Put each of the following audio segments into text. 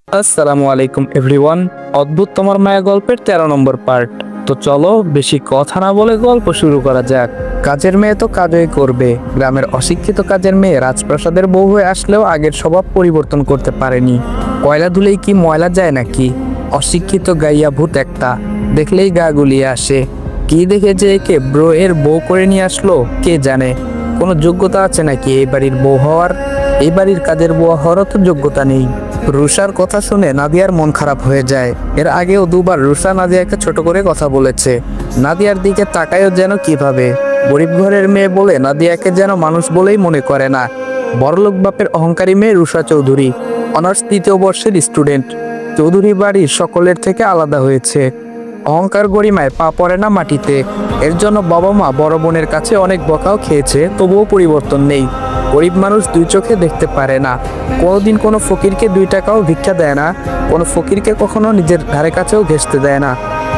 আসসালামু আলাইকুম এভরিওয়ান। অদ্ভুত তোমার মায়া গল্পের 13 নম্বর পার্ট। তো চলো বেশি কথা না বলে গল্প শুরু করা যাক। কাজের মেয়ে তো কাজই করবে। গ্রামের অশিক্ষিত কাজের মেয়ে রাজপ্রাসাদের বউ হয়ে আসলেও আগের স্বভাব পরিবর্তন করতে পারেনি। কয়লা ধুলেই কি ময়লা যায় নাকি? অশিক্ষিত গাইয়া ভূত একটা, দেখলেই গা গুলিয়ে আসে। কি দেখে যে একে ব্রো এর বউ করে নিয়ে আসলো কে জানে। কোনো যোগ্যতা আছে নাকি এই বাড়ির বউ হওয়ার? এই বাড়ির কাজের বউ হওয়ারও তো যোগ্যতা নেই। রুষার কথা শুনে নাদিয়ার মন খারাপ হয়ে যায়। এর আগেও দুবার রুষা নাদিয়াকে ছোট করে কথা বলেছে। নাদিয়ার দিকে তাকায়ও যেন কিভাবে। গরিব ঘরের মেয়ে বলে নাদিয়াকে যেন মানুষ বলেই মনে করে না। বড়লোক বাপের অহংকারী মেয়ে রুষা চৌধুরী, অনার্স 3য় বর্ষের স্টুডেন্ট। চৌধুরী বাড়ির সকলের থেকে আলাদা হয়েছে। অহংকার গরিমায় পা পড়ে না মাটিতে। এর জন্য বাবা মা বড় বোনের কাছে অনেক বকাও খেয়েছে, তবুও পরিবর্তন নেই। গরিব মানুষ দুই চোখে দেখতে পারে না। কোনোদিন কোনো ফকিরকে 2 টাকাও ভিক্ষা দেয় না। কোনো ফকিরকে কখনো নিজের ধারে কাছেও ঘেঁষতে দেয় না।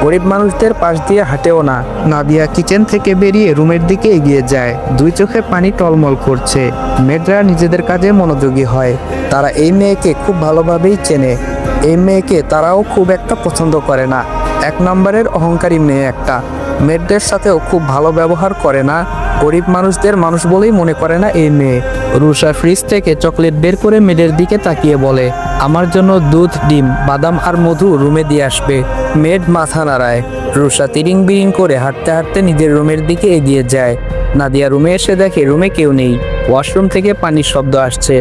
গরিব মানুষদের পাশ দিয়ে হাঁটেও না। নাদিয়া কিচেন থেকে বেরিয়ে রুমের দিকে এগিয়ে যায়। 2 চোখে পানি টলমল করছে। মেয়েরা নিজেদের কাজে মনোযোগী হয়। তারা এই মেয়েকে খুব ভালোভাবেই চেনে। এই মেয়েকে তারাও খুব একটা পছন্দ করে না। 1 নম্বরের অহংকারী মেয়ে একটা। মেয়েদের সাথেও খুব ভালো ব্যবহার করে না। গরিব মানুষদের মানুষ বলেই মনে করে না এই মেয়ে। রুষা ফ্রিজ থেকে চকলেট বের করে মেয়েদের দিকে তাকিয়ে বলে, আমার জন্য দুধ, ডিম, বাদাম আর মধু রুমে দিয়ে আসবে। মেড মাথা নাড়ায়। রুষা তিরিং বিরিং করে হাঁটতে হাঁটতে নিজের রুমের দিকে এগিয়ে যায়। নাদিয়া রুমে এসে দেখে রুমে কেউ নেই। ওয়াশরুম থেকে পানির শব্দ আসছে।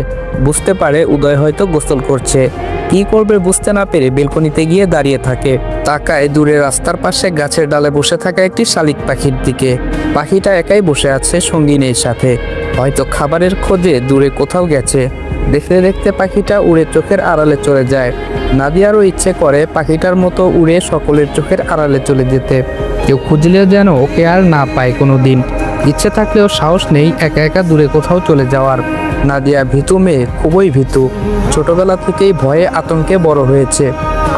বুঝতে পারে উদয় হয়তো গোসল করছে। কি করবে বুঝতে না পেরে বেলকনিতে গিয়ে দাঁড়িয়ে থাকে। তাকায় দূরে রাস্তার পাশে গাছের ডালে বসে থাকা একটি শালিক পাখির দিকে। পাখিটা একাই বসে আছে, সঙ্গী নেই সাথে। হয়তো খাবারের খোঁজে দূরে কোথাও গেছে। দেখতে দেখতে পাখিটা উড়ে চোখের আড়ালে চলে যায়। নাদিয়ারও ইচ্ছে করে পাখিটার মতো উড়ে সকলের চোখের আড়ালে চলে যেতে। কেউ খুঁজলেও যেন ওকে আর না পায় কোনো দিন। ইচ্ছে থাকলেও সাহস নেই একা একা দূরে কোথাও চলে যাওয়ার। নাদিয়া ভীতু মেয়ে, খুবই ভীতু। ছোটবেলা থেকেই ভয়ে আতঙ্কে বড় হয়েছে।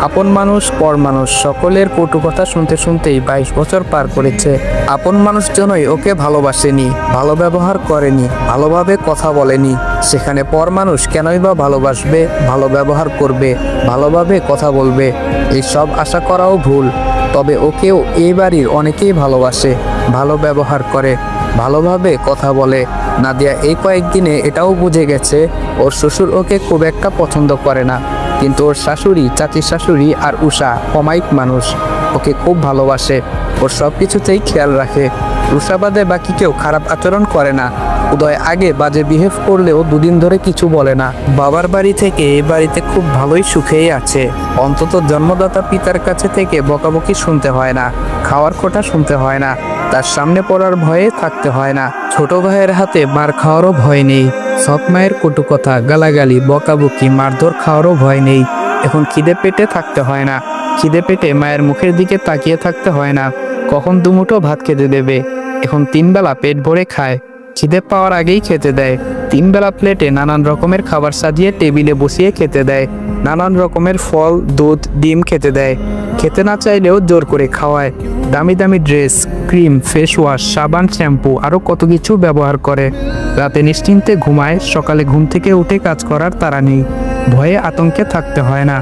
আপন মানুষ পর মানুষ সকলের কটু কথা শুনতে শুনতেই 22 বছর পার করেছে। আপন মানুষজনই ওকে ভালোবাসেনি, ভালো ব্যবহার করেনি, ভালোভাবে কথা বলেনি। সেখানে পর মানুষ কেনই বা ভালোবাসবে, ভালো ব্যবহার করবে, ভালোভাবে কথা বলবে? এই সব আশা করাও ভুল। তবে ওকেও এই বাড়ির অনেকেই ভালোবাসে, ভালো ব্যবহার করে, ভালোভাবে কথা বলে। নাদিয়া এই কয়েকদিনে এটাও বুঝে গেছে ওর শ্বশুর ওকে খুব একটা পছন্দ করে না। কিন্তু ওর শাশুড়ি, চাচির শাশুড়ি আর উষা অমায়িক মানুষ, ওকে খুব ভালোবাসে। ওর সব কিছুতেই খেয়াল রাখে। উষা বাদে বাকি কেউ খারাপ আচরণ করে না। উদয় আগে বাজে বিহেভ করলেও 2 দিন ধরে কিছু বলে না। বাবার বাড়ি থেকে এই বাড়িতে খুব ভালোই সুখেই আছে। অন্তত জন্মদাতা পিতার কাছে থেকে বকাবকি শুনতে হয় না, খাওয়ার খোঁটা শুনতে হয় না, তার সামনে পড়ার ভয়ে থাকতে হয় না। ছোট ভাইয়ের হাতে মার খাওয়ারও ভয় নেই। সৎ মায়ের কটু কথা, গালাগালি, বকাবকি, মারধর খাওয়ারও ভয় নেই। এখন খিদে পেটে থাকতে হয় না। খিদে পেটে মায়ের মুখের দিকে তাকিয়ে থাকতে হয় না কখন দুমুঠো ভাত খেতে দেবে। এখন 3 বেলা পেট ভরে খায়। খিদে পাওয়ার আগেই খেতে দেয়। 3 বেলা প্লেটে নানান রকমের খাবার সাজিয়ে টেবিলে বসিয়ে খেতে দেয়। নানান রকমের ফল, দুধ, ডিম খেতে দেয়। খেতে না চাইলেও জোর করে খাওয়ায়। দামি দামি ড্রেস, ক্রিম, ফেস ওয়াশ, সাবান, শ্যাম্পু আরও কত কিছু ব্যবহার করে। রাতে নিশ্চিন্তে ঘুমায়। সকালে ঘুম থেকে উঠে কাজ করার তাড়া নেই। ভয়ে আতঙ্কে থাকতে হয় না।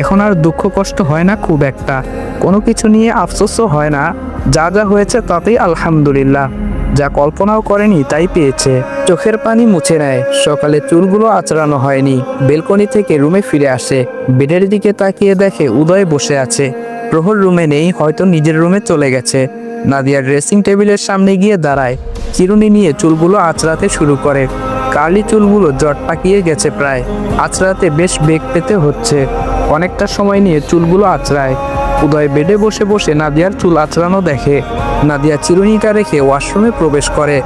এখন আর দুঃখ কষ্ট হয় না খুব একটা। কোনো কিছু নিয়ে আফসোসও হয় না। যা যা হয়েছে তাতেই আলহামদুলিল্লাহ। যা কল্পনাও করেনি তাই পেয়েছে। চোখের পানি মুছে নেয়। সকালে চুলগুলো আঁচড়ানো হয়নি। বেলকনি থেকে রুমে ফিরে আসে। বেডের দিকে তাকিয়ে দেখে উদয় বসে আছে। প্রহর রুমে নেই, হয়তো নিজের রুমে চলে গেছে। নাদিয়া ড্রেসিং টেবিলের সামনে গিয়ে দাঁড়ায়। চিরুনি নিয়ে চুলগুলো আঁচড়াতে শুরু করে। কার্লি চুলগুলো জট পাকিয়ে গেছে প্রায়। আঁচড়াতে বেশ বেগ পেতে হচ্ছে। অনেকটা সময় নিয়ে চুলগুলো আঁচড়ায়। উদয় বেডে বসে বসে নাদিয়ার চুল আঁচড়ানো দেখে। নাদিয়া চিরুনিটা রেখে ওয়াশরুমে প্রবেশ করে।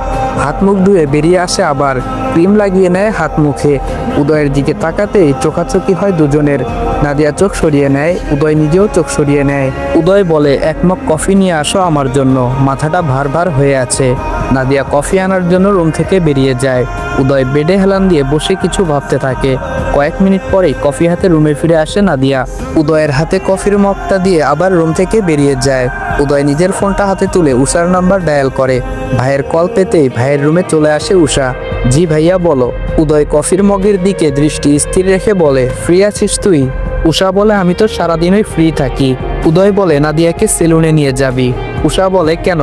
হাত মুখ ধুয়ে বেরিয়ে আসে, আবার ক্রিম লাগিয়ে নেয় হাত মুখে। উদয়ের দিকে তাকাতেই চোখাচোখি হয় দুজনের। নাদিয়া চোখ সরিয়ে নেয়, উদয় নিজেও চোখ সরিয়ে নেয়। উদয় বলে, 1 মগ কফি নিয়ে আসো আমার জন্য, মাথাটা ভার ভার হয়ে আছে। নাদিয়া কফি আনার জন্য রুম থেকে বেরিয়ে যায়। উদয় বেডে হেলান দিয়ে বসে কিছু ভাবতে থাকে। কয়েক মিনিট পরেই কফি হাতে রুমে ফিরে আসে নাদিয়া। উদয়ের হাতে কফির মগটা দিয়ে আবার রুম থেকে বেরিয়ে যায়। উদয় নিজের ফোনটা হাতে তুলে উষার নাম্বার ডায়াল করে। ভাইয়ের কল পেতেই ভাইয়ের রুমে চলে আসে উষা। জি ভাইয়া বলো। উদয় কফির মগের দিকে দৃষ্টি স্থির রেখে বলে, ফ্রি আছিস তুই? উষা বলে আমি তো সারাদিনই ফ্রি থাকি। উদয় বলে নাদিয়াকে সেলুনে নিয়ে যাবি। উষা বলে কেন?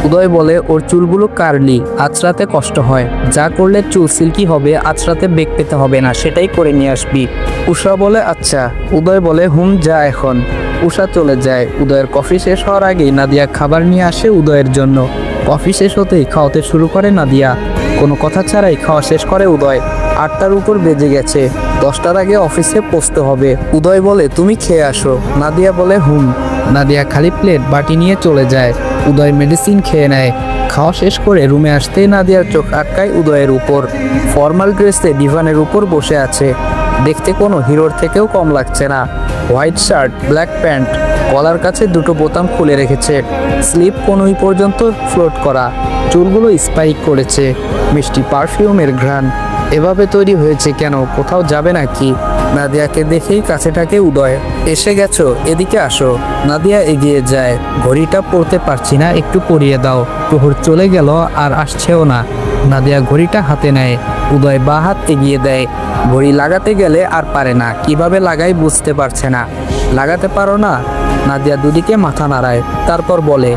উদয় বলে ওর চুলগুলো কার্লি, আঁচড়াতে কষ্ট হয়, যা করলে চুল সিল্কি হবে, আঁচড়াতে বেগ পেতে হবে না, সেটাই করে নিয়ে আসবি। উষা বলে আচ্ছা। উদয় বলে হুম যা এখন। উষা চলে যায়। উদয়ের কফি শেষ হওয়ার আগেই নাদিয়া খাবার নিয়ে আসে উদয়ের জন্য। কফি শেষ হতেই খাওয়াতে শুরু করে নাদিয়া। কোনো কথা ছাড়াই খাওয়া শেষ করে উদয়। 8টার উপর বেজে গেছে, 10টার আগে অফিসে পৌঁছতে হবে। উদয় বলে তুমি খেয়ে আসো। নাদিয়া বলে হুম। নাদিয়া খালি প্লেট বাটি নিয়ে চলে যায়। উদয় মেডিসিন খেয়ে নেয়। খাওয়া শেষ করে রুমে আসতেই নাদিয়ার চোখ আটকায় উদয়ের উপর। ফর্মাল ড্রেসে ডিভানের উপর বসে আছে। দেখতে কোনো হিরোর থেকেও কম লাগছে না। হোয়াইট শার্ট, ব্ল্যাক প্যান্ট, গলার কাছে দুটো বোতাম খুলে রেখেছে, স্লিপ কনুই পর্যন্ত ফ্লোট করা, চুলগুলো স্পাইক করেছে, মিষ্টি পারফিউমের ঘ্রাণ। এভাবে তৈরি হয়েছে কেন? কোথাও যাবে নাকি? নাদিয়াকে দেখেই কাছে থাকে উদয়। এসে গেছো, এদিকে আসো। নাদিয়া এগিয়ে যায়। ঘড়িটা পরতে পারছি না, একটু পরিয়ে দাও। প্রহর চলে গেল আর আসছেও না। নাদিয়া ঘড়িটা হাতে নেয়। উদয় বা হাত এগিয়ে দেয়। ঘড়ি লাগাতে গেলে আর পারে না, কিভাবে লাগাই বুঝতে পারছে না। লাগাতে পারো না? নাদিয়া দুদিকে মাথা নাড়ায়, তারপর বলে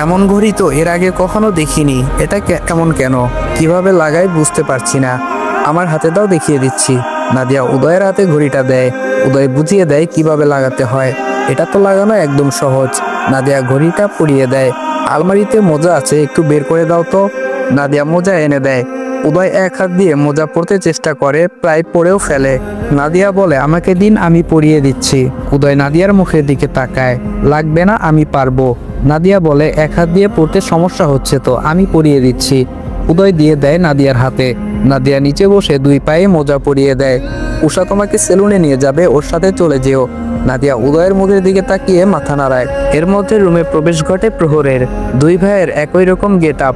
এমন ঘড়ি তো এর আগে কখনো দেখিনি। এটা এমন কেন? কিভাবে লাগাই বুঝতে পারছি না। আমার হাতে দাও, দেখিয়ে দিচ্ছি। নাদিয়া উদয়ের হাতে ঘড়িটা দেয়। উদয় বুঝিয়ে দেয় কিভাবে লাগাতে হয়। এটা তো লাগানো একদম সহজ। নাদিয়া ঘড়িটা পরিয়ে দেয়। আলমারিতে মোজা আছে, একটু বের করে দাও তো। নাদিয়া মোজা এনে দেয়। উদয় এক হাত দিয়ে মোজা পরতে চেষ্টা করে, প্রায় পরেও ফেলে। নাদিয়া বলে আমাকে দিন, আমি পরিয়ে দিচ্ছি। উদয় নাদিয়ার মুখের দিকে তাকায়। লাগবে না, আমি পারবো। নাদিয়া বলে এক হাত দিয়ে পড়তে সমস্যা হচ্ছে তো, আমি পরিয়ে দিচ্ছি। উদয় দিয়ে দেয় নাদিয়ার হাতে। নাদিয়া নিচে বসে দুই পায়ে মোজা পরিয়ে দেয়। উষা তোমাকে সেলুনে নিয়ে যাবে, ওর সাথে চলে যেও। নাদিয়া উদয়ের মুখের দিকে তাকিয়ে মাথা নাড়ায়। এর মধ্যে রুমে প্রবেশ ঘটে প্রহরের। দুই ভাইয়ের একই রকম গেট আপ,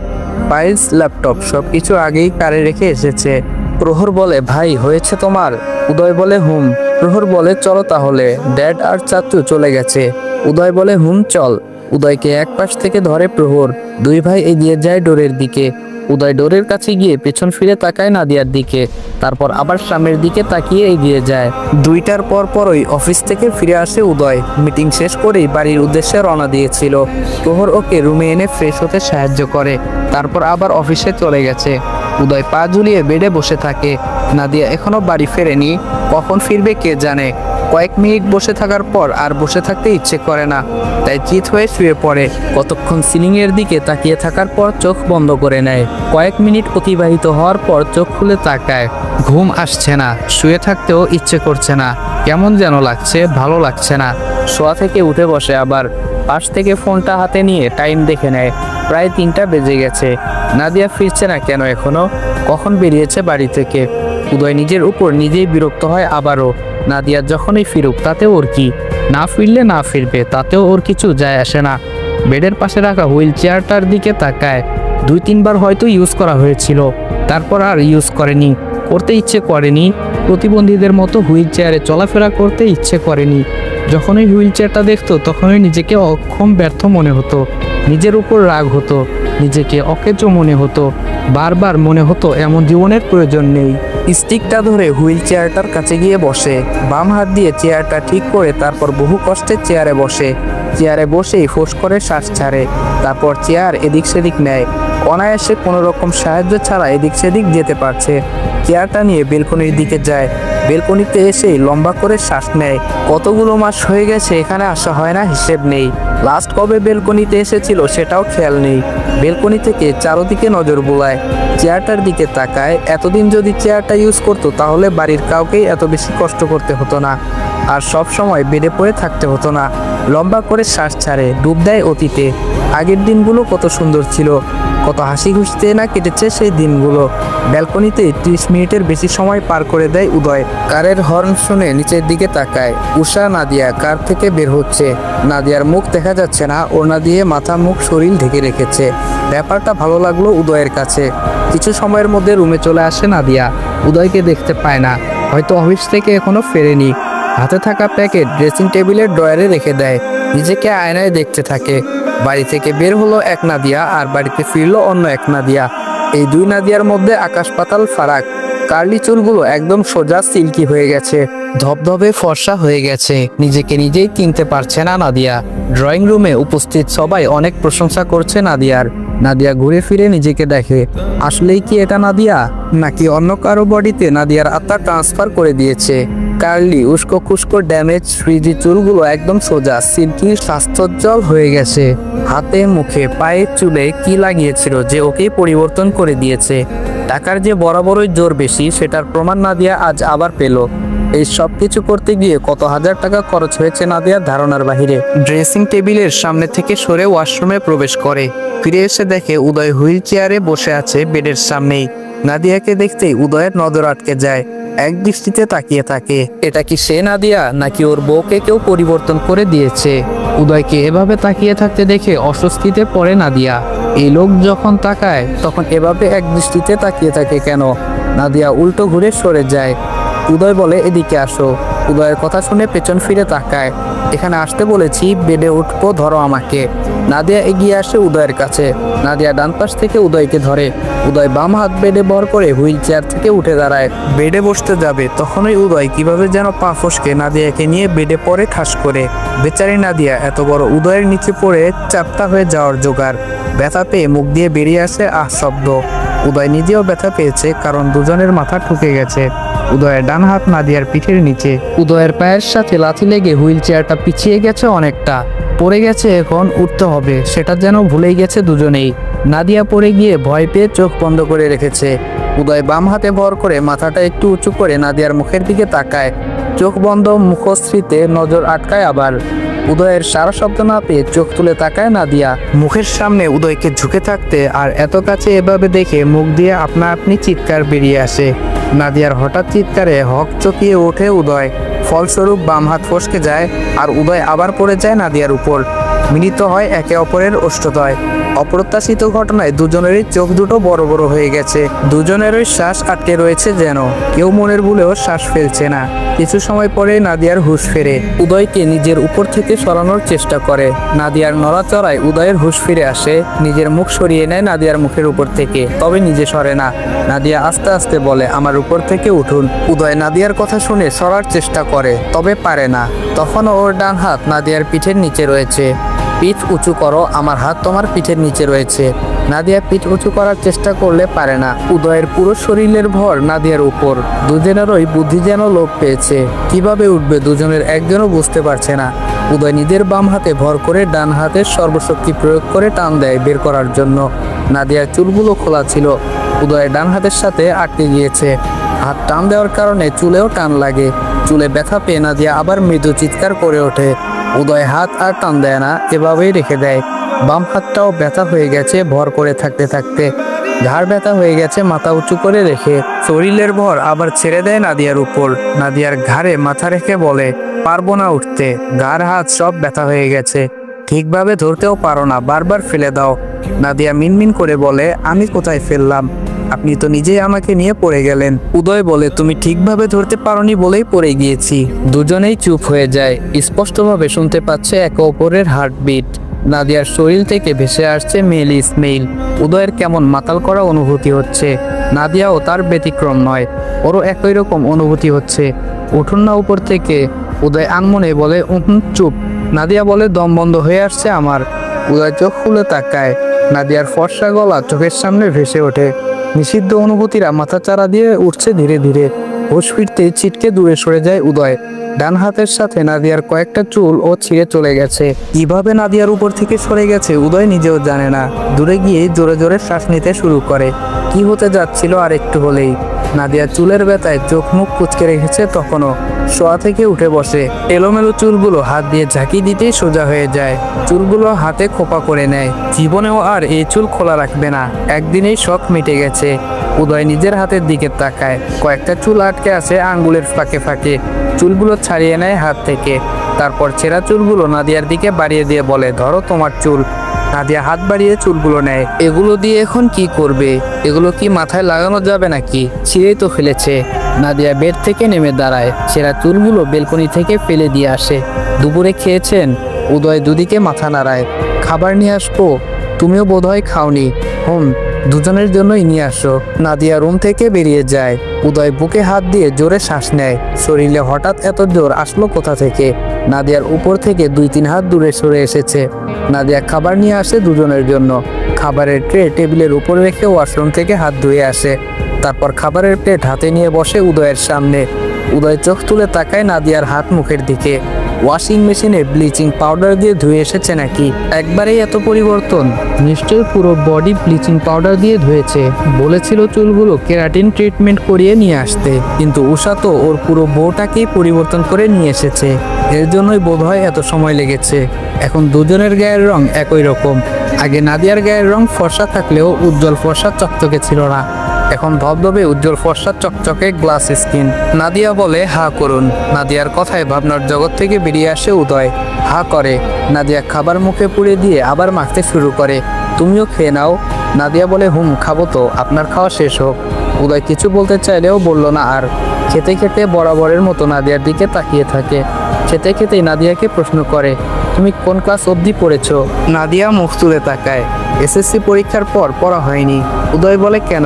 ফাইলস, ল্যাপটপ সবকিছু আগেই কারে রেখে এসেছে। প্রহর বলে ভাই হয়েছে তোমার? উদয় বলে হুম। প্রহর বলে চলো তাহলে, ড্যাড আর চাচু চলে গেছে। উদয় বলে হুম চল। উদয়কে এক পাশ থেকে ধরে প্রহর। দুই ভাই এগিয়ে যায় ডোরের দিকে। উদয় ডোরের কাছে গিয়ে পেছন ফিরে তাকায় নাদিয়ার দিকে, তারপর আবার সামনের দিকে তাকিয়ে এগিয়ে যায়। 2টার পরই অফিস থেকে ফিরে আসে উদয়। মিটিং শেষ করেই বাড়ির উদ্দেশ্যে রওনা দিয়েছিল। প্রহর ওকে রুমে এনে ফ্রেশ হতে সাহায্য করে, তারপর আবার অফিসে চলে গেছে। উদয় পা ঝুলিয়ে বেডে বসে থাকে। নাদিয়া এখনো বাড়ি ফেরেনি, কখন ফিরবে কে জানে। কয়েক মিনিট বসে থাকার পর আর বসে থাকতে ইচ্ছে করে না, তাই চিত হয়ে শুয়ে পড়ে। কতক্ষণ সিলিং এর দিকে তাকিয়ে থাকার পর চোখ বন্ধ করে নেয়। কয়েক মিনিট অতিবাহিত হওয়ার পর চোখ খুলে তাকায়। ঘুম আসছে না, শুয়ে থাকতেও ইচ্ছে করছে না, কেমন যেন লাগছে, ভালো লাগছে না। শোয়া থেকে উঠে বসে আবার। পাশ থেকে ফোনটা হাতে নিয়ে টাইম দেখে নেয়। প্রায় 3টা বেজে গেছে। নাদিয়া ফিরছে না কেন এখনো? কখন বেরিয়েছে বাড়ি থেকে? উদয় নিজের উপর নিজেই বিরক্ত হয় আবারও। নাদিয়া যখনই ফিরুক তাতে ওর কি? না ফিরলে না ফিরবে, তাতেও ওর কিছু যায় আসে না। বেডের পাশে রাখা হুইল চেয়ারটার দিকে তাকায়। 2-3বার হয়তো ইউজ করা হয়েছিল, তারপর আর ইউজ করেনি, করতে ইচ্ছে করেনি। প্রতিবন্ধীদের মতো হুইল চেয়ারে চলাফেরা করতে ইচ্ছে করেনি। যখনই হুইল চেয়ারটা দেখতো তখনই নিজেকে অক্ষম, ব্যর্থ মনে হতো। নিজের উপর রাগ হতো, নিজেকে অকেজো মনে হতো। বারবার মনে হতো এমন জীবনের প্রয়োজন নেই। স্টিকটা ধরে হুইল চেয়ারটার কাছে গিয়ে বসে। বাম হাত দিয়ে চেয়ারটা ঠিক করে তারপর বহু কষ্টে চেয়ারে বসে। চেয়ারে বসেই ফোঁস করে শ্বাস ছাড়ে। তারপর চেয়ার এদিক সেদিক নেয়। অনায়াসে কোনো রকম সাহায্য ছাড়া এদিক সেদিক যেতে পারছে। চেয়ারটা নিয়ে বেলকনির দিকে যায়। বেলকনিতে এসেই লম্বা করে শ্বাস নেয়। কতগুলো মাস হয়ে গেছে এখানে আসা হয় না, হিসেব নেই। লাস্ট কবে বেলকনিতে এসেছিল সেটাও খেয়াল নেই। বেলকনি থেকে চারদিকে নজর বুলায়। চেয়ারটার দিকে তাকায়। এতদিন যদি চেয়ারটা ইউজ করতো তাহলে বাড়ির কাউকেই এত বেশি কষ্ট করতে হতো না, আর সব সময় বেডে পড়ে থাকতে হতো না। লম্বা করে শ্বাস ছাড়ে, ডুব দেয় অতীতে। আগের দিনগুলো কত সুন্দর ছিল, কত হাসি খুশিতে না কেটেছে সেই দিনগুলো। ব্যালকনিতে 30 মিনিটের বেশি সময় পার করে দেয় উদয়। কারের হর্ন শুনে নিচের দিকে তাকায়। উষা নাদিয়া কার থেকে বের হচ্ছে। নাদিয়ার মুখ দেখা যাচ্ছে না, ওড়না দিয়ে মাথা মুখ শরীর ঢেকে রেখেছে। ব্যাপারটা ভালো লাগলো উদয়ের কাছে। কিছু সময়ের মধ্যে রুমে চলে আসে নাদিয়া। উদয়কে দেখতে পায় না, হয়তো অফিস থেকে এখনো ফেরেনি। হাতে থাকা প্যাকেট ড্রেসিং টেবিলের ড্রয়ারে রেখে দেয়। নিজেকে আয়নায় দেখতে থাকে। বাড়ি থেকে বের হলো এক নাদিয়া, আর বাড়িতে ফিরলো অন্য এক নাদিয়া। এই দুই নাদিয়ার মধ্যে আকাশ পাতাল ফারাক। কার্লি চুলগুলো একদম সোজা সিল্কি হয়ে গেছে। ধবধবে ফর্সা হয়ে গেছে, নিজেকে নিজেই চিনতে পারছে না নাদিয়া। ড্রয়িং রুমে উপস্থিত সবাই অনেক প্রশংসা করছে নাদিয়ার। নাদিয়া ঘুরে ফিরে নিজেকে দেখে, আসলেই কি এটা নাদিয়া, নাকি অন্য কারো বডিতে নাদিয়ার আত্মা ট্রান্সফার করে দিয়েছে? কার্লি উস্কো খুস্কো ড্যামেজ ফ্রিজি চুলগুলো একদম সোজা, সিল্কি স্বাস্থ্যোজ্জ্বল হয়ে গেছে। হাতে মুখে পায়ে চুলে কি লাগিয়েছিল যে ওকে পরিবর্তন করে দিয়েছে? টাকার যে বরাবরই জোর বেশি, সেটার প্রমাণ নাদিয়া আজ আবার পেল। এই সব কিছু করতে গিয়ে কত হাজার টাকা খরচ হয়েছে নাদিয়ার ধারণার বাহিরে। ড্রেসিং টেবিলের সামনে থেকে সরে ওয়াশরুমে প্রবেশ করে। ফিরে এসে দেখে উদয় হুইল চেয়ারে বসে আছে বেডের সামনেই। নাদিয়াকে দেখতেই উদয়ের নজর আটকে যায়, এক দৃষ্টিতে তাকিয়ে থাকে। এটা কি সে নাদিয়া, নাকি ওর বউকে কেউ পরিবর্তন করে দিয়েছে? উদয়কে এভাবে তাকিয়ে থাকতে দেখে অস্বস্তিতে পড়ে নাদিয়া। এই লোক যখন তাকায় তখন এভাবে এক দৃষ্টিতে তাকিয়ে থাকে কেন? নাদিয়া উল্টো ঘুরে সরে যায়। উদয় বলে, এদিকে আসো। উদয়ের কথা শুনে পেছন ফিরে তাকায়। এখানে আসতে বলেছি, বেডে উঠবো, ধরো আমাকে। নাদিয়া এগিয়ে আসে উদয়ের কাছে। নাদিয়া ডান পাশ থেকে উদয়কে ধরে। উদয় বাম হাত বেডে ভর করে হুইল চেয়ার থেকে উঠে দাঁড়ায়। বেডে বসতে যাবে, তখনই উদয় কিভাবে যেন পা ফসকে নাদিয়াকে নিয়ে বেডে পড়ে ঠাস করে। বেচারি নাদিয়া এত বড় উদয়ের নিচে পড়ে চাপটা হয়ে যাওয়ার জোগাড়। ব্যথা পেয়ে মুখ দিয়ে বেরিয়ে আসে আহ শব্দ। উদয় নিজেও ব্যথা পেয়েছে, কারণ দুজনের মাথা ঠুকে গেছে। উদয়ের ডান হাত নাদিয়ার পিঠের নিচে। উদয়ের পায়ের সাথে লাথি লেগে হুইল চেয়ারটা পিছিয়ে গেছে অনেকটা। পড়ে গেছে, এখন উঠতে হবে সেটা যেন ভুলেই গেছে দুজনেই। নাদিয়া পড়ে গিয়ে ভয় পেয়ে চোখ বন্ধ করে রেখেছে। উদয় বাম হাতে ভর করে মাথাটা একটু উঁচু করে নাদিয়ার মুখের দিকে তাকায়। চোখ বন্ধ, মুখশ্রীতে নজর আটকায় আবার। উদয়ের সারা শব্দ না পেয়ে চোখ তুলে তাকায় নাদিয়া। মুখের সামনে উদয়কে ঝুঁকে থাকতে আর এত কাছে এভাবে দেখে মুখ দিয়ে আপনা আপনি চিৎকার বেরিয়ে আসে। নাদিয়ার হঠাৎ চিৎকারে হক চকিয়ে ওঠে উদয়। ফলস্বরূপ বাম হাত ফসকে যায় আর উদয় আবার পড়ে যায় নাদিয়ার উপর। মিলিত হয় একে অপরের ওষ্ঠদ্বয়। অপ্রত্যাশিত ঘটনায় দুজনেরই চোখ দুটো বড় বড় হয়ে গেছে। দুজনেরই শ্বাস আটকে রয়েছে, যেন কেউ মনের ভুলেও শ্বাস ফেলছে না। কিছু সময় পরে নাদিয়ার হুঁশ ফেরে। উদয়কে নিজের উপর থেকে সরানোর চেষ্টা করে। নাদিয়ার নড়াচড়ায় উদয়ের হুঁশ ফিরে আসে। নিজের মুখ সরিয়ে নেয় নাদিয়ার মুখের উপর থেকে, তবে নিজে সরে না। নাদিয়া আস্তে আস্তে বলে, আমার উপর থেকে উঠুন। উদয় নাদিয়ার কথা শুনে সরার চেষ্টা করে, তবে পারে না। তখনও ওর ডান হাত নাদিয়ার পিঠের নিচে রয়েছে। পিঠ উঁচু করো, আমার হাত তোমার পিঠের নিচে রয়েছে। নাদিয়া পিঠ উঁচু করার চেষ্টা করলে পারে না। উদয়ের পুরো শরীরের ভর নাদিয়ার উপর। দুজনেরই বুদ্ধি যেন লোপ পেয়েছে। কিভাবে উঠবে দুজনের একজনও বুঝতে পারছে না। উদয় নিজের বাম হাতে ভর করে ডান হাতের সর্বশক্তি প্রয়োগ করে টান দেয় বের করার জন্য। নাদিয়ার চুলগুলো খোলা ছিল, উদয়ের ডান হাতের সাথে আটকে গিয়েছে। হাত টান দেওয়ার কারণে চুলেও টান লাগে। চুলে ব্যথা পেয়ে নাদিয়া আবার মৃদু চিৎকার করে ওঠে। উদয় হাত আর টান দেয় না, এভাবেই রেখে দেয়। বাম হাতটাও ব্যথা হয়ে গেছে ভর করে থাকতে থাকতে। ঘাড় ব্যথা হয়ে গেছে মাথা উঁচু করে রেখে। শরীরের ভর আবার ছেড়ে দেয় নাদিয়ার উপর। নাদিয়ার ঘাড়ে মাথা রেখে বলে, পারবো না উঠতে, ঘাড় হাত সব ব্যথা হয়ে গেছে, ঠিকভাবে ধরতেও পারো না, বারবার ফেলে দাও। নাদিয়া মিনমিন করে বলে, আমি কোথায় ফেললাম, আপনি তো নিজেই আমাকে নিয়ে পড়ে গেলেন। উদয় বলে, তুমি ঠিকভাবে ধরতে পারোনি বলেই পড়ে গিয়েছি। দুজনেই চুপ হয়ে যায়। স্পষ্টভাবে শুনতে পাচ্ছে একে অপরের হার্টবিট। নাদিয়ার শরীর থেকে ভেসে আসছে মেল স্মেল। উদয়ের কেমন মাতাল করা অনুভূতি হচ্ছে। নাদিয়াও তার ব্যতিক্রম নয়, ওরও একই রকম অনুভূতি হচ্ছে। উঠুন না উপর থেকে। উদয় আনমনে বলে, চুপ। নাদিয়া বলে, দম বন্ধ হয়ে আসছে আমার। উদয় চোখ খুলে তাকায়। নাদিয়ার ফর্সা গলা চোখের সামনে ভেসে ওঠে। নিষিদ্ধ অনুভূতিরা মাথাচাড়া দিয়ে উঠছে ধীরে ধীরে। হুঁশ ফিরতে ছিটকে দূরে সরে যায় উদয়। ডান হাতের সাথে নাদিয়ার কয়েকটা চুল ও ছিঁড়ে চলে গেছে। কিভাবে নাদিয়ার উপর থেকে সরে গেছে উদয় নিজেও জানে না। দূরে গিয়ে জোরে জোরে শ্বাস নিতে শুরু করে। কি হতে যাচ্ছিল আর একটু হলেই। নাদিয়া চুলের ব্যথায় চোখ মুখ কুঁচকে রেখেছে তখনও। শোয়া থেকে উঠে বসে। এলোমেলো চুলগুলো হাত দিয়ে ঝাঁকি দিতেই সোজা হয়ে যায়। চুলগুলো হাতে খোপা করে নেয়। জীবনেও আর এই চুল খোলা রাখবে না। একদিনেই শখ মিটে গেছে। উদয় নিজের হাতের দিকে তাকায়। কয়েকটা চুল আটকে আছে আঙ্গুলের ফাঁকে ফাঁকে। চুলগুলো ছাড়িয়ে নেয় হাত থেকে। তারপর ছেঁড়া চুলগুলো নাদিয়ার দিকে বাড়িয়ে দিয়ে বলে, ধরো তোমার চুল। নাদিয়া হাত বাড়িয়ে চুলগুলো নেয়। এগুলো দিয়ে এখন কি করবে? এগুলো কি মাথায় লাগানো যাবে নাকি? ছিঁড়েই তো ফেলেছে। নাদিয়া বেড থেকে নেমে দাঁড়ায়। ছেঁড়া চুলগুলো বেলকনি থেকে ফেলে দিয়ে আসে। দুপুরে খেয়েছেন? উদয় দুদিকে মাথা নাড়ায়। খাবার নিয়ে আসবো? তুমিও বোধহয় খাওনি। দুজনের জন্যই নিয়ে আসো। নাদিয়া রুম থেকে বেরিয়ে যায়। উদয় বুকে হাত দিয়ে জোরে শ্বাস নেয়। শরীরে হঠাৎ এত জোর আসলো কোথা থেকে? নাদিয়ার উপর থেকে 2-3 হাত দূরে সরে এসেছে। নাদিয়া খাবার নিয়ে আসে দুজনের জন্য। খাবারের ট্রে টেবিলের উপর রেখে ওয়াশরুম থেকে হাত ধুয়ে আসে। তারপর খাবারের প্লেট হাতে নিয়ে বসে উদয়ের সামনে। উদয় চোখ তুলে তাকায় নাদিয়ার হাত মুখের দিকে। ওয়াশিং মেশিনে ব্লিচিং পাউডার দিয়ে ধুয়ে এসেছে নাকি? একবারেই এত পরিবর্তন? নিশ্চয়ই পুরো বডি ব্লিচিং পাউডার দিয়ে ধুয়েছে। বলেছিল চুলগুলো কেরাটিন ট্রিটমেন্ট করিয়ে নিয়ে আসতে, কিন্তু উষা তো ওর পুরো বউটাকেই পরিবর্তন করে নিয়ে এসেছে। এর জন্যই বোধহয় এত সময় লেগেছে। এখন দুজনের গায়ের রং একই রকম। আগে নাদিয়ার গায়ের রং ফর্সা থাকলেও উজ্জ্বল ফর্সা চকচকে ছিল না, এখন ধবধবে উজ্জ্বল ফর্সা চকচকে গ্লাস স্কিন। নাদিয়া বলে হা করুন। নাদিয়ার কথায় ভাবনার জগৎ থেকে বেরিয়ে আসে উদয়। হা করে। নাদিয়া খাবার মুখে পুড়ে দিয়ে আবার মাখতে শুরু করে। তুমিও খেয়ে নাও। নাদিয়া বলে খাবো তো, আপনার খাওয়া শেষ হোক। উদয় কিছু বলতে চাইলেও বলল না আর। খেতে খেতে বরাবরের মতো নাদিয়ার দিকে তাকিয়ে থাকে। খেতে খেতেই নাদিয়াকে প্রশ্ন করে, তুমি কোন ক্লাস অবধি পড়েছো? নাদিয়া মুখ তুলে তাকায়। এসএসসি পরীক্ষার পর পড়া হয়নি। উদয় বলে কেন?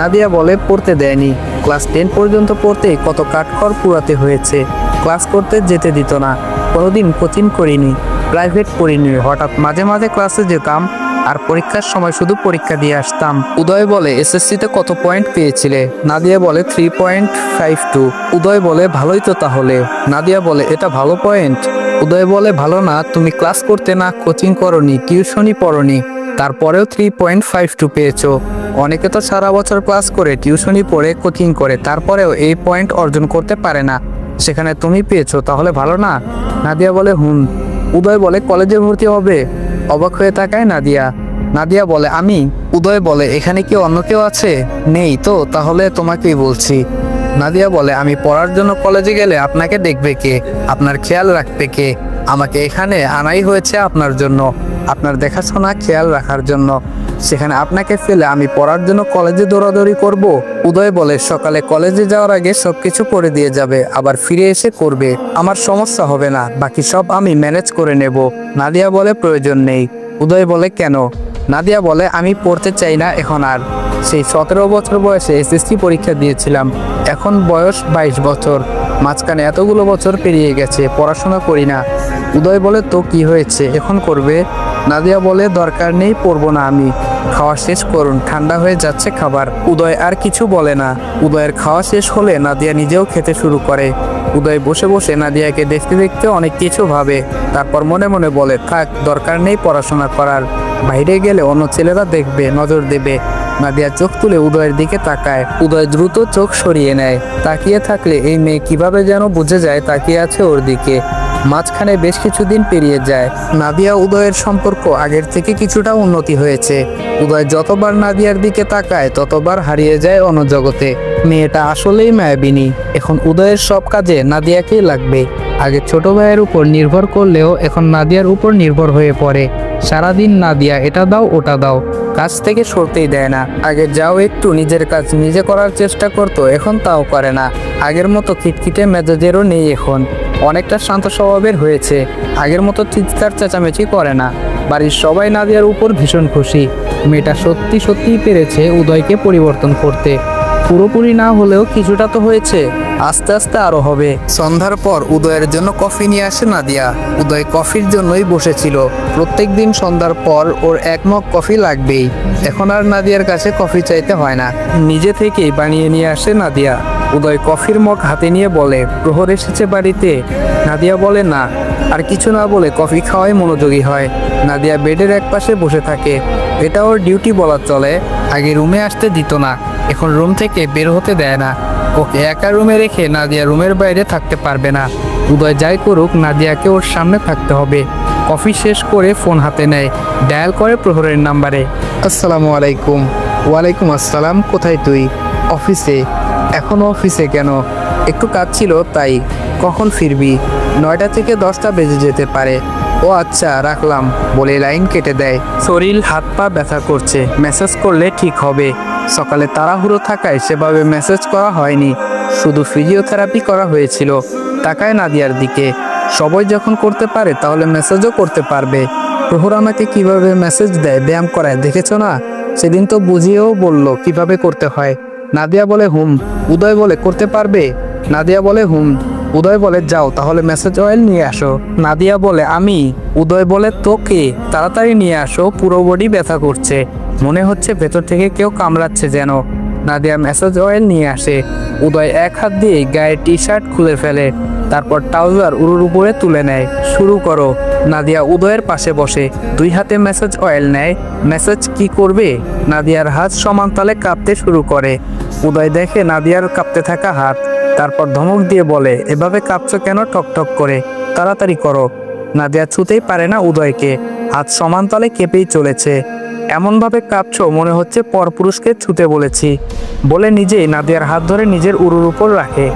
নাদিয়া বলে পড়তে দেয়নি। ক্লাস 10 পর্যন্ত পড়তে কত কাঠখড় পুরাতে হয়েছে। ক্লাস করতে যেতে দিত না। কোনোদিন কোচিং করিনি, প্রাইভেট পড়িনি। হঠাৎ মাঝে মাঝে ক্লাসে যেতাম আর পরীক্ষার সময় শুধু পরীক্ষা দিয়ে আসতাম। উদয় বলে এসএসসিতে কত পয়েন্ট পেয়েছিলে? নাদিয়া বলে 3.52। উদয় বলে ভালোই তো তাহলে। নাদিয়া বলে এটা ভালো পয়েন্ট? উদয় বলে ভালো না, তুমি ক্লাস করতে না, কোচিং করনি, টিউশনই পড়নি, তারপরেও 3.52 পেয়েছো। অনেকে তো সারা বছর ক্লাস করে, টিউশনই পড়ে, কোচিং করে, তারপরেও এই পয়েন্ট অর্জন করতে পারে না। সেখানে তুমি পেয়েছো, তাহলে ভালো না? নাদিয়া বলে উদয় বলে কলেজে ভর্তি হবে? অবাক হয়ে তাকায় নাদিয়া। নাদিয়া বলে আমি? উদয় বলে এখানে কি অন্য কেউ আছে? নেই তো, তাহলে তোমাকেই বলছি। নাদিয়া বলে আমি পড়ার জন্য কলেজে গেলে আপনাকে দেখবে কে? আপনার খেয়াল রাখবে কে? আমাকে এখানে আনাই হয়েছে আপনার জন্য, আপনার দেখাশোনা খেয়াল রাখার জন্য। সেখানে আপনাকে ফেলে আমি পড়ার জন্য কলেজে দৌড়াদৌড়ি করব? উদয় বলে সকালে কলেজে যাওয়ার আগে সবকিছু করে দিয়ে যাবে, আবার ফিরে এসে করবে। আমার সমস্যা হবে না, বাকি সব আমি ম্যানেজ করে নেব। নাদিয়া বলে প্রয়োজন নেই। উদয় বলে কেন? নাদিয়া বলে আমি পড়তে চাই না এখন আর। সেই 17 বছর বয়সে এসএসসি পরীক্ষা দিয়েছিলাম, এখন বয়স 22 বছর। মাঝখানে এতগুলো বছর পেরিয়ে গেছে, পড়াশোনা করি না। উদয় বলে তো কি হয়েছে, এখন করবে? নাদিয়া বলে দরকার নেই, পড়বো না আমি। খাওয়া শেষ করুন, ঠান্ডা হয়ে যাচ্ছে খাবার। উদয় আর কিছু বলে না। উদয়ের খাওয়া শেষ হলে নাদিয়া নিজেও খেতে শুরু করে। উদয় বসে বসে নাদিয়াকে দেখতে দেখতে অনেক কিছু ভাবে। তারপর মনে মনে বলে থাক, দরকার নেই পড়াশোনা করার। বাইরে গেলে অন্য ছেলেরা দেখবে, নজর দেবে। নাদিয়া চোখ তুলে উদয়ের দিকে তাকায়। উদয় দ্রুত চোখ সরিয়ে নেয়। তাকিয়ে থাকলে এই মেয়ে কিভাবে যেন বুঝে যায় তাকিয়ে আছে ওর দিকে। মাঝখানে বেশ কিছুদিন পেরিয়ে যায়। নাদিয়া উদয়ের সম্পর্ক আগের থেকে কিছুটা উন্নতি হয়েছে। উদয় যতবার নাদিয়ার দিকে তাকায় ততবার হারিয়ে যায় অন্য জগতে। মেয়েটা আসলেই মায়াবিনী। এখন উদয়ের সব কাজে নাদিয়াকেই লাগবে। আগে ছোট ভাইয়ের উপর নির্ভর করলেও এখন নাদিয়ার উপর নির্ভর হয়ে পড়ে। সারাদিন নাদিয়া এটা দাও ওটা দাও, কাজ থেকে সরতেই দেয় না। আগে যাও একটু নিজের কাজ নিজে করার চেষ্টা করতো, এখন তাও করে না। আগের মতো খিটখিটে মেজাজেরও নেই এখন, অনেকটা শান্ত স্বভাবের হয়েছে। আগের মতো চিৎকার চেঁচামেচি করে না। বাড়ির সবাই নাদিয়ার উপর ভীষণ খুশি। মেয়েটা সত্যি সত্যিই পেরেছে উদয়কে পরিবর্তন করতে। পুরোপুরি না হলেও কিছুটা তো হয়েছে, আস্তে আস্তে আরো হবে। সন্ধ্যার পর উদয়ের জন্য কফি নিয়ে আসে নাদিয়া। উদয় কফির জন্যই বসেছিল। প্রত্যেকদিন সন্ধ্যার পর ওর এক মগ কফি লাগবেই। এখন আর নাদিয়ার কাছে কফি চাইতে হয় না, নিজে থেকেই বানিয়ে নিয়ে আসে নাদিয়া। উদয় কফির মগ হাতে নিয়ে বলে প্রহর এসেছে বাড়িতে? নাদিয়া বলে না। আর কিছু না বলে কফি খাওয়াই মনোযোগী হয়। নাদিয়া বেডের একপাশে বসে থাকে। এটা ওর ডিউটি বলা চলে। আগে রুমে আসতে দিত না, এখন রুম থেকে বের হতে দেয় না। ওকে একা রুমে রেখে নাদিয়া রুমের বাইরে থাকতে পারবে না। উদয় যাই করুক, নাদিয়াকে ওর সামনে থাকতে হবে। কফি শেষ করে ফোন হাতে নেয়, ডায়াল করে প্রহরের নাম্বারে। আসসালামু আলাইকুম। ওয়ালাইকুম আসসালাম। কোথায় তুই? অফিসে। এখনো অফিসে কেন? একটু কাজ ছিল তাই। কখন ফিরবি? 9টা থেকে 10টা বেজে যেতে পারে। ও আচ্ছা, রাখলাম বলে লাইন কেটে দেয়। শরীর হাত পা ব্যথা করছে, মেসেজ করলে ঠিক হবে। সকালে তাড়াহুড়ো থাকায় সেভাবে মেসেজ করা হয়নি, শুধু ফিজিওথেরাপি করা হয়েছিল। তাকায় নাদিয়ার দিকে। সবাই যখন করতে পারে তাহলে মেসেজও করতে পারবে। প্রহর আমাকে কিভাবে মেসেজ দেয়, ব্যায়াম করায়, দেখেছো না? সেদিন তো বুঝিয়েও বলল কিভাবে করতে হয়। নাদিয়া বলে হুম। উদয় বলে করতে পারবে? নাদিয়া বলে হুম। উদয় বলে যাও তাহলে মেসেজ অয়েল নিয়ে আসো। নাদিয়া বলে আমি? উদয় বলে তোকে, তাড়াতাড়ি নিয়ে আসো, পুরো বডি ব্যথা করছে, মনে হচ্ছে ভেতর থেকে কেউ কামড়াচ্ছে যেন। নাদিয়া মেসেজ অয়েল নিয়ে আসে। উদয় এক হাত দিয়ে গায়ের টি শার্ট খুলে ফেলে, তারপর ট্রাউজার উড়ুর উপরে তুলে নেয়। শুরু করো। নাদিয়া উদয়ের পাশে বসে, দুই হাতে মেসেজ অয়েল নেয়। মেসেজ কি করবে? নাদিয়ার হাত সমান তালে কাঁপতে শুরু করে। উদয় দেখে নাদিয়ার কাঁপতে থাকা হাত, তারপর ধমক দিয়ে বলে এভাবে কাঁপছো কেন টকটক করে, তাড়াতাড়ি করো। নাদিয়া ছুতেই পারে না উদয়কে, হাত সমান তালে কেঁপেই চলেছে। এমনভাবে কাঁপছো মনে হচ্ছে পরপুরুষকে ছুতে বলেছি, বলে নিজেই নাদিয়ার হাত ধরে নিজের উরুর উপর রাখে।